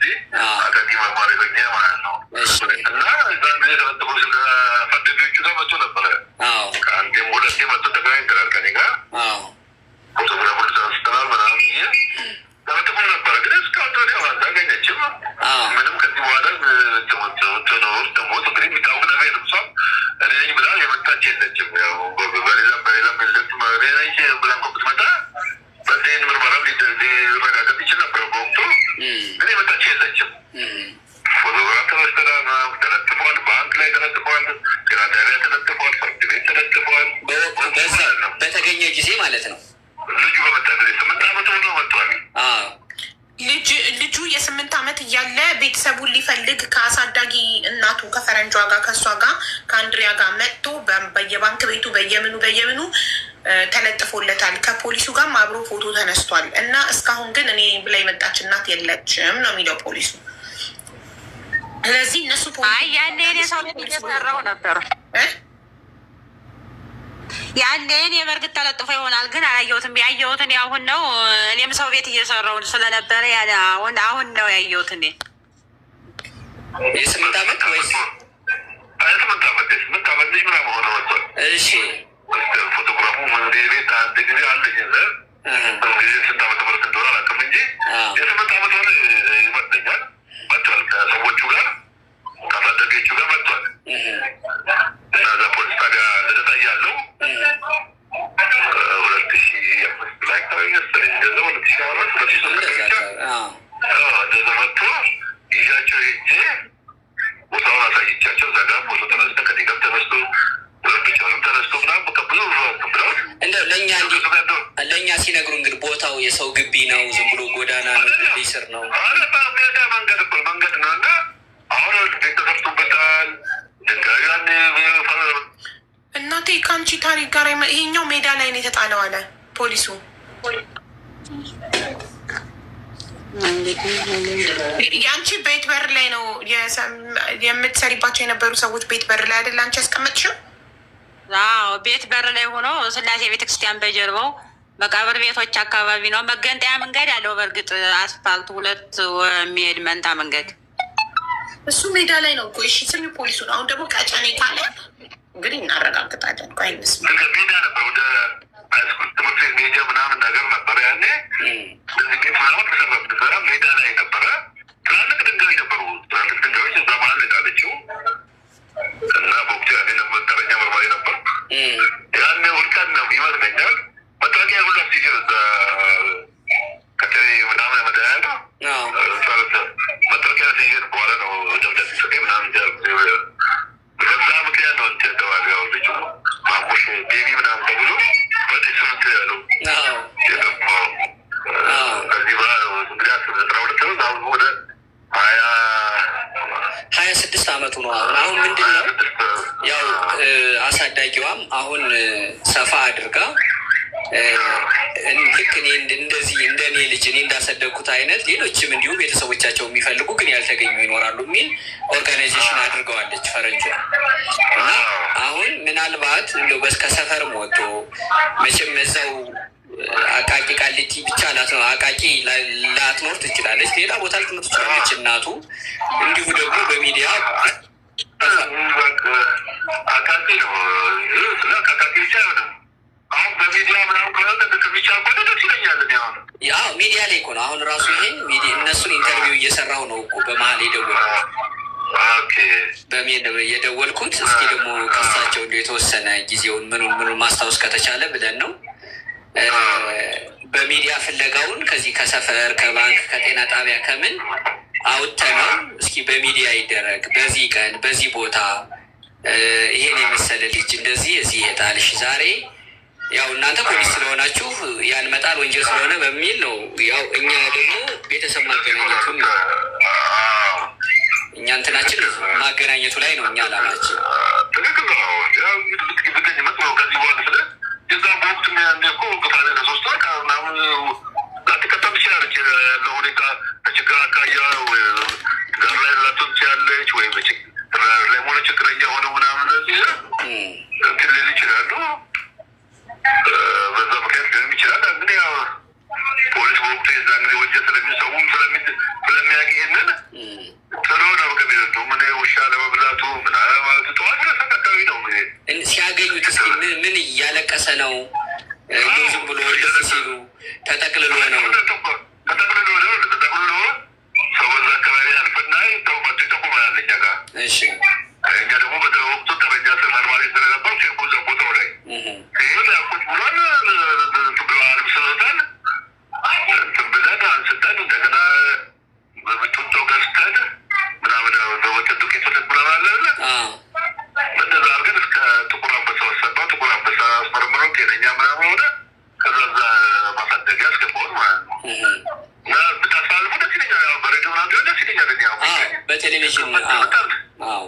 አካባቢ መማሪ በኛ ማለት ነው እና እዛን ጊዜ ተመጥቆ ፈደዶቹ ጋር መጥቶ ነበረ። ከአንዴም ሁለቴ መጥቶ ተገናኝተናል ከኔ ጋር ፎቶግራፎች ተነስተናል ምናምን ብዬ ተመጥቆ ነበረ። ግን እስካሁን ድረስ አልታገኘችም ምንም። ከዚህ በኋላ ትኖር ትሞት እንግዲህ የሚታወቅ ነገር የለም። እሷም እኔ ነኝ ብላ የመጣች የለችም። ያው በሌላም የለችም እኔ ነኝ ብላ እኮ ብትመጣ በዚህን ምርመራ ሊረጋገጥ ይችል ነበረ በወቅቱ። ግን የመጣች የለችም። ፎቶግራፍ ተነስተናል፣ ተለጥፏል፣ ባንክ ላይ ተለጥፏል፣ ጤና ጣቢያ ተለጥፏል፣ ፍርድ ቤት ተለጥፏል። በተገኘ ጊዜ ማለት ነው። ልጁ በመጣ ጊዜ 8 ዓመት ሆኖ መጥቷል። ልጁ የ8 ዓመት እያለ ቤተሰቡን ሊፈልግ ከአሳዳጊ እናቱ ከፈረንጇ ጋር ከእሷ ጋር ከአንድሪያ ጋር መጥቶ በየባንክ ቤቱ በየምኑ ተለጥፎለታል። ከፖሊሱ ጋርም አብሮ ፎቶ ተነስቷል። እና እስካሁን ግን እኔ ብላ የመጣች እናት የለችም ነው የሚለው ፖሊሱ። ስለዚህ እነሱ ያኔ እኔ ሰው ቤት እየሰራው ነበር። ያኔ እኔ በእርግጥ ተለጥፎ ይሆናል ግን አላየሁትም። ያየሁትን አሁን ነው። እኔም ሰው ቤት እየሰራው ስለነበረ አሁን ነው ያየሁት። እኔ የ8 ዓመት ወይስ 8 ዓመት ልጅ ምናምን ሆነ ወጥቷል። እሺ ፎቶግራፉ ቤት አንድ ጊዜ አለኝ ጊዜ ስንት ዓመተ ምህረት እንደሆነ አላውቅም እንጂ የ8 ዓመት ሆነ ይመስለኛል። መጥቷል ከሰዎቹ ጋር ከአሳዳጊዎቹ ጋር መጥቷል። እና እዛ ፖሊስ ጣቢያ ልደታ እያለው 2005 ላይ አካባቢ መሰለኝ እንደዛ 2004 እንደዛ መጥቶ ይዣቸው ሄጄ ቦታውን አሳይቻቸው እዛ ጋር ፎቶ ተነስተ ከቴጋር ተነስቶ ብቻውንም ተነስቶ ምናምን በቃ ብዙ ብለውት እንደው ለእኛ ሲነግሩ እንግዲህ ቦታው የሰው ግቢ ነው፣ ዝም ብሎ ጎዳና ነው፣ ግቢ ስር ነው። መንገድ ነው እና አሁን ቤት ተሰርቶበታል። ድንጋዩ እናቴ ከአንቺ ታሪክ ጋር ይሄኛው ሜዳ ላይ ነው የተጣለው አለ ፖሊሱ። የአንቺ ቤት በር ላይ ነው የምትሰሪባቸው የነበሩ ሰዎች ቤት በር ላይ አይደል አንቺ ያስቀመጥሽው? አዎ ቤት በር ላይ ሆኖ ስላሴ ቤተክርስቲያን በጀርባው መቃብር ቤቶች አካባቢ ነው። መገንጠያ መንገድ አለው። በእርግጥ አስፋልቱ 2 የሚሄድ መንታ መንገድ እሱ ሜዳ ላይ ነው እኮ። እሺ ስሚ ፖሊሱ ነው። አሁን ደግሞ ቀጨኔ ካለ እንግዲህ እናረጋግጣለን። አይነስ ሜዳ ነበር ወደ ሃይስኩል ትምህርት ቤት ሜጃ ምናምን ነገር ነበረ ያኔ ቤት ምናምን ተሰራ ሜዳ ላይ ነበረ። ትላልቅ ድንጋዮች ነበሩ። ትላልቅ ድንጋዮች እዛ መሀል ጣለችው እና በወቅቱ ያኔ ተረኛ መርማሪ ነበር። ያኔ ውድቀት ነው ይመስለኛል። መታወቂያ ሁላ ሲገር እዛ ከተሬ ምናምን መድኃኒያ መታወቂያ ሲገር በኋላ ነው ደብዳቤ ሰጠኝ ምናምን በዛ ምክንያት ነው እንትን ተባለ። ያው ልጁ ማሙሽ ቤቢ ምናምን ተብሎ በጤሱ እንትን ያለው ከዚህ እንግዲህ 12 ነው። አሁን ወደ 26 ዓመቱ ነው አሁን ምንድን ነው ያው አሳዳጊዋም አሁን ሰፋ አድርጋ ልክ እኔ እንደዚህ እንደኔ ልጅ እኔ እንዳሰደግኩት አይነት ሌሎችም እንዲሁ ቤተሰቦቻቸው የሚፈልጉ ግን ያልተገኙ ይኖራሉ የሚል ኦርጋናይዜሽን አድርገዋለች ፈረንጇ። እና አሁን ምናልባት እንደው ከሰፈርም ወጥቶ መቼም እዛው አቃቂ ቃሊቲ ብቻ አቃቂ ላትኖር ትችላለች፣ ሌላ ቦታ ልትኖር ትችላለች እናቱ። እንዲሁ ደግሞ በሚዲያ አቃቂ ነው ስለ አቃቂ ብቻ አይሆንም። አሁን በሚዲያ ምናምን ብቻ ደስ ይለኛል። ያው ሚዲያ ላይ እኮ ነው አሁን ራሱ ይሄን እነሱን ኢንተርቪው እየሰራው ነው እኮ በመሀል የደወልኩት እስኪ ደግሞ ከሳቸው እንደ የተወሰነ ጊዜውን ምኑን ማስታወስ ከተቻለ ብለን ነው በሚዲያ ፍለጋውን ከዚህ ከሰፈር ከባንክ ከጤና ጣቢያ ከምን አውጥተነው እስኪ በሚዲያ ይደረግ፣ በዚህ ቀን በዚህ ቦታ ይሄን የመሰለ ልጅ እንደዚህ እዚህ የጣልሽ ዛሬ ያው እናንተ ፖሊስ ስለሆናችሁ ያን መጣል ወንጀል ስለሆነ በሚል ነው። ያው እኛ ደግሞ ቤተሰብ ማገናኘቱን ነው እኛ እንትናችን ማገናኘቱ ላይ ነው እኛ አላማችን። ትክክል ነው። ያው ከዚህ በኋላ ስለ የዛን በወቅት ያኔ እኮ ግፋኔ ከ3 ወር ምናምን ላትቀጠም ትችላለች። ያለው ሁኔታ ከችግር አካያ ጋር ላይ ላትሆን ትችላለች ወይም ላይ ሆነ ችግረኛ ሆነ ምናምን እንትን ሊል ይችላሉ። በዛ ምክንያት ሊሆንም ይችላል። እንግዲህ ያው ፖሊስ በወቅቱ የዛን ጊዜ ወንጀል ስለሚሰውም ስለሚያውቅ ይሄንን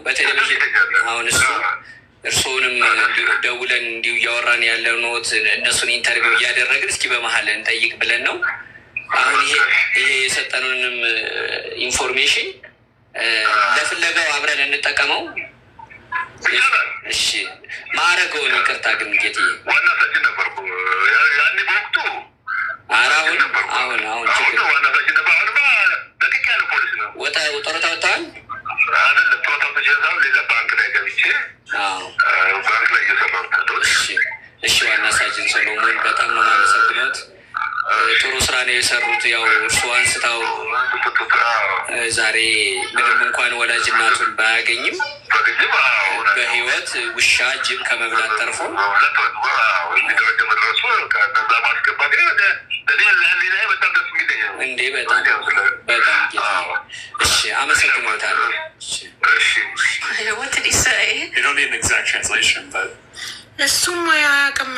በቴሌቪዥን አሁን እርስዎንም ደውለን እንዲሁ እያወራን ያለነዎት እነሱን ኢንተርቪው እያደረግን እስኪ በመሀል እንጠይቅ ብለን ነው። አሁን ይሄ የሰጠኑንም ኢንፎርሜሽን ለፍለጋው አብረን እንጠቀመው። እሺ ማዕረገውን ይቅርታ ግን ጌትዬ ጡረታ ወጥተዋል። እሺ ዋና ሳጅን ሰሎሞን በጣም ነው የማመሰግነው። ጥሩ ስራ ነው የሰሩት። ያው እርስዎ አንስታው ዛሬ ምንም እንኳን ወላጅ እናቱን ባያገኝም በህይወት ውሻ ጅብ ከመብላት ተርፎ እንዴ በጣም እሺ አመሰግናለሁ። እሱም አያውቅም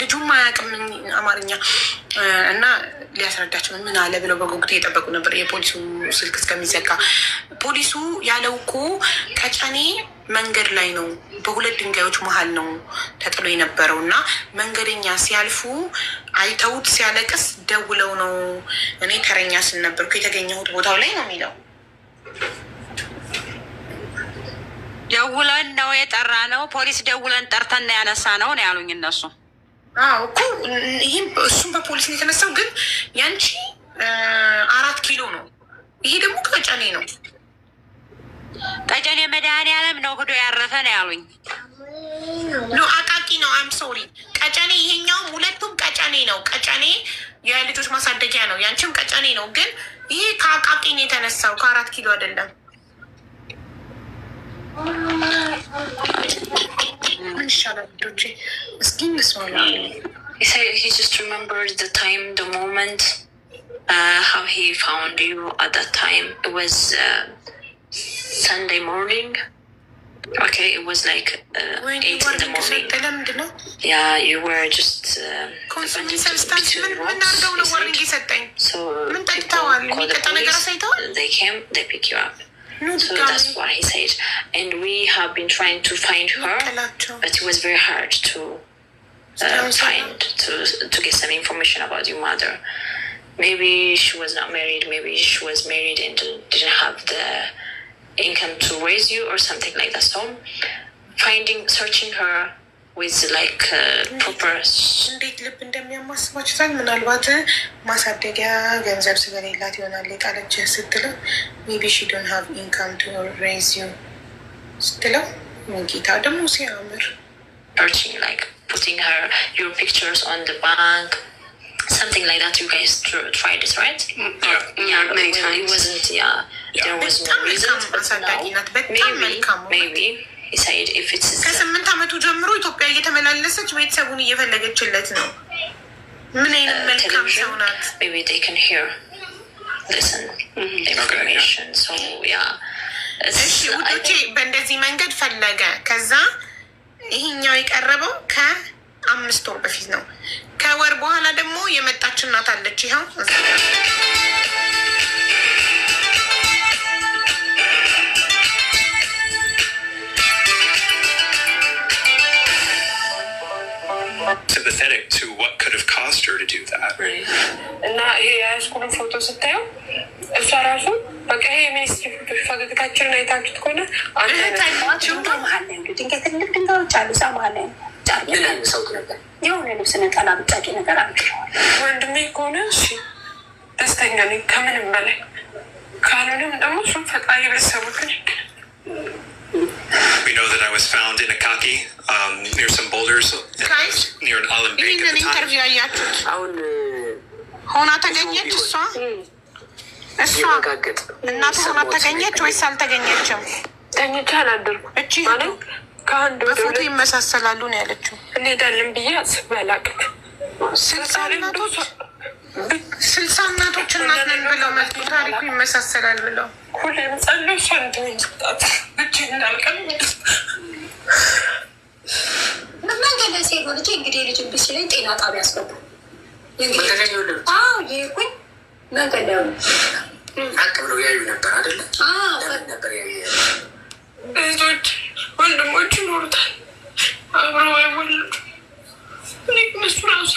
ልጁም አያውቅም አማርኛ እና ሊያስረዳቸው ምን አለ ብለው በጉጉት እየጠበቁ ነበር። የፖሊሱ ስልክ እስከሚዘጋ ፖሊሱ ያለው እኮ ቀጨኔ መንገድ ላይ ነው፣ በሁለት ድንጋዮች መሀል ነው ተጥሎ የነበረው እና መንገደኛ ሲያልፉ አይተውት ሲያለቅስ ደውለው ነው እኔ ተረኛ ስል ነበርኩ የተገኘሁት ቦታው ላይ ነው የሚለው። ደውለን ነው የጠራ ነው ፖሊስ ደውለን ጠርተን ያነሳ ነው ነው ያሉኝ እነሱ። እኮ ይህም እሱም በፖሊስ ነው የተነሳው፣ ግን ያንቺ 4 ኪሎ ነው፣ ይሄ ደግሞ ቀጨኔ ነው። ቀጨኔ መድኃኒዓለም ነው ሂዶ ያረፈ ነው ያሉኝ። አቃቂ ነው። አም ሶሪ ቀጨኔ፣ ይሄኛውም ሁለቱም ቀጨኔ ነው። ቀጨኔ የልጆች ማሳደጊያ ነው፣ ያንቺም ቀጨኔ ነው። ግን ይሄ ከአቃቂ ነው የተነሳው፣ ከ4 ኪሎ አይደለም። ምን ይሻላል ልጆቼ? እስኪ እንስማላ። He just remembered the time, the moment, how he found you at that time. It was Sunday morning. Okay, it was like 8 in the morning. Yeah, you were just so they came, they pick you up. So that's what he said. And we have been trying to find her, but it was very hard to to get some information about your mother. Maybe she was not married, maybe she was married and didn't have the income to raise you or something like that. So searching her with like proper እንዴት ልብ እንደሚያማስባችታል። ምናልባት ማሳደጊያ ገንዘብ ስለሌላት ይሆናል የጣለች ስትለው ሜቢ ሺ ዶንት ሃቭ ኢንካም ቱ ሬይዝ ዩ ስትለው ጌታ ደግሞ ሲያምር searching, like putting her your pictures on the bank, something like that. You guys tried this, right? Yeah, many times. It wasn't, there was no reason. Maybe he said if it's ከ8 ዓመቱ ጀምሮ ኢትዮጵያ እየተመላለሰች ቤተሰቡን እየፈለገችለት ነው። ምን አይነት መልካም ሰው ናት። Maybe they can listen information. So yeah. እሺ ውዶቼ በእንደዚህ መንገድ ፈለገ። ከዛ ይሄኛው የቀረበው ከ5 ወር በፊት ነው። ከወር በኋላ ደግሞ የመጣች እናት አለች። ይኸው sympathetic to what could have caused her to do that. እና ይሄ የሃይስኩልን ፎቶ ስታየው እሷ ራሱ በቃ ይሄ የሚኒስትሪ ፎቶ ፈገግታችንን አይታችሁት ከሆነ ድንጋይ ትልቅ ድንጋዮች አሉ። እዛ መሀል ላይ የሆነ ልብስ ነጠላ ብጫቂ ነገር አድርገዋል። ወንድሜ ከሆነ እሺ ደስተኛ ነኝ ከምንም በላይ፣ ካልሆነም ደግሞ እሱም ፈጣሪ ቤተሰቦችን We know that I was found in Akaki, near some boulders, near an island bank at the time. ሆና ተገኘች። እሷ እናት ሆና ተገኘች ወይስ አልተገኘችም? ተኝቼ አላደርኩም። እቺ ከአንድ በፎቶ ይመሳሰላሉ ነው ያለችው። እንሄዳለን ብዬ አስቤ አላውቅም። 60 እናቶች እናት ነን ብለው መጡ። ታሪኩ ይመሳሰላል ብለው ሁሌም ጸሎት ሰንድኝ ስጣት ብቻ እንዳልቀም መንገድ ላይ ሲሄዱ ልጅ እንግዲህ ልጅ ብስ ላይ ጤና ጣቢያ ያስገቡ ይሄኩኝ መንገድ ላይ ራቅ ብለው ያዩ ነበር አይደለ? ለምን ነበር ያዩ? እህቶች ወንድሞች ይኖሩታል አብረው አይወለዱ። እኔ እነሱ ራሱ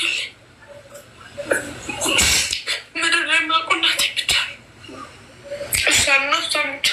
ምድር ላይ ማቆናት ብቻ እሷና እሷ ብቻ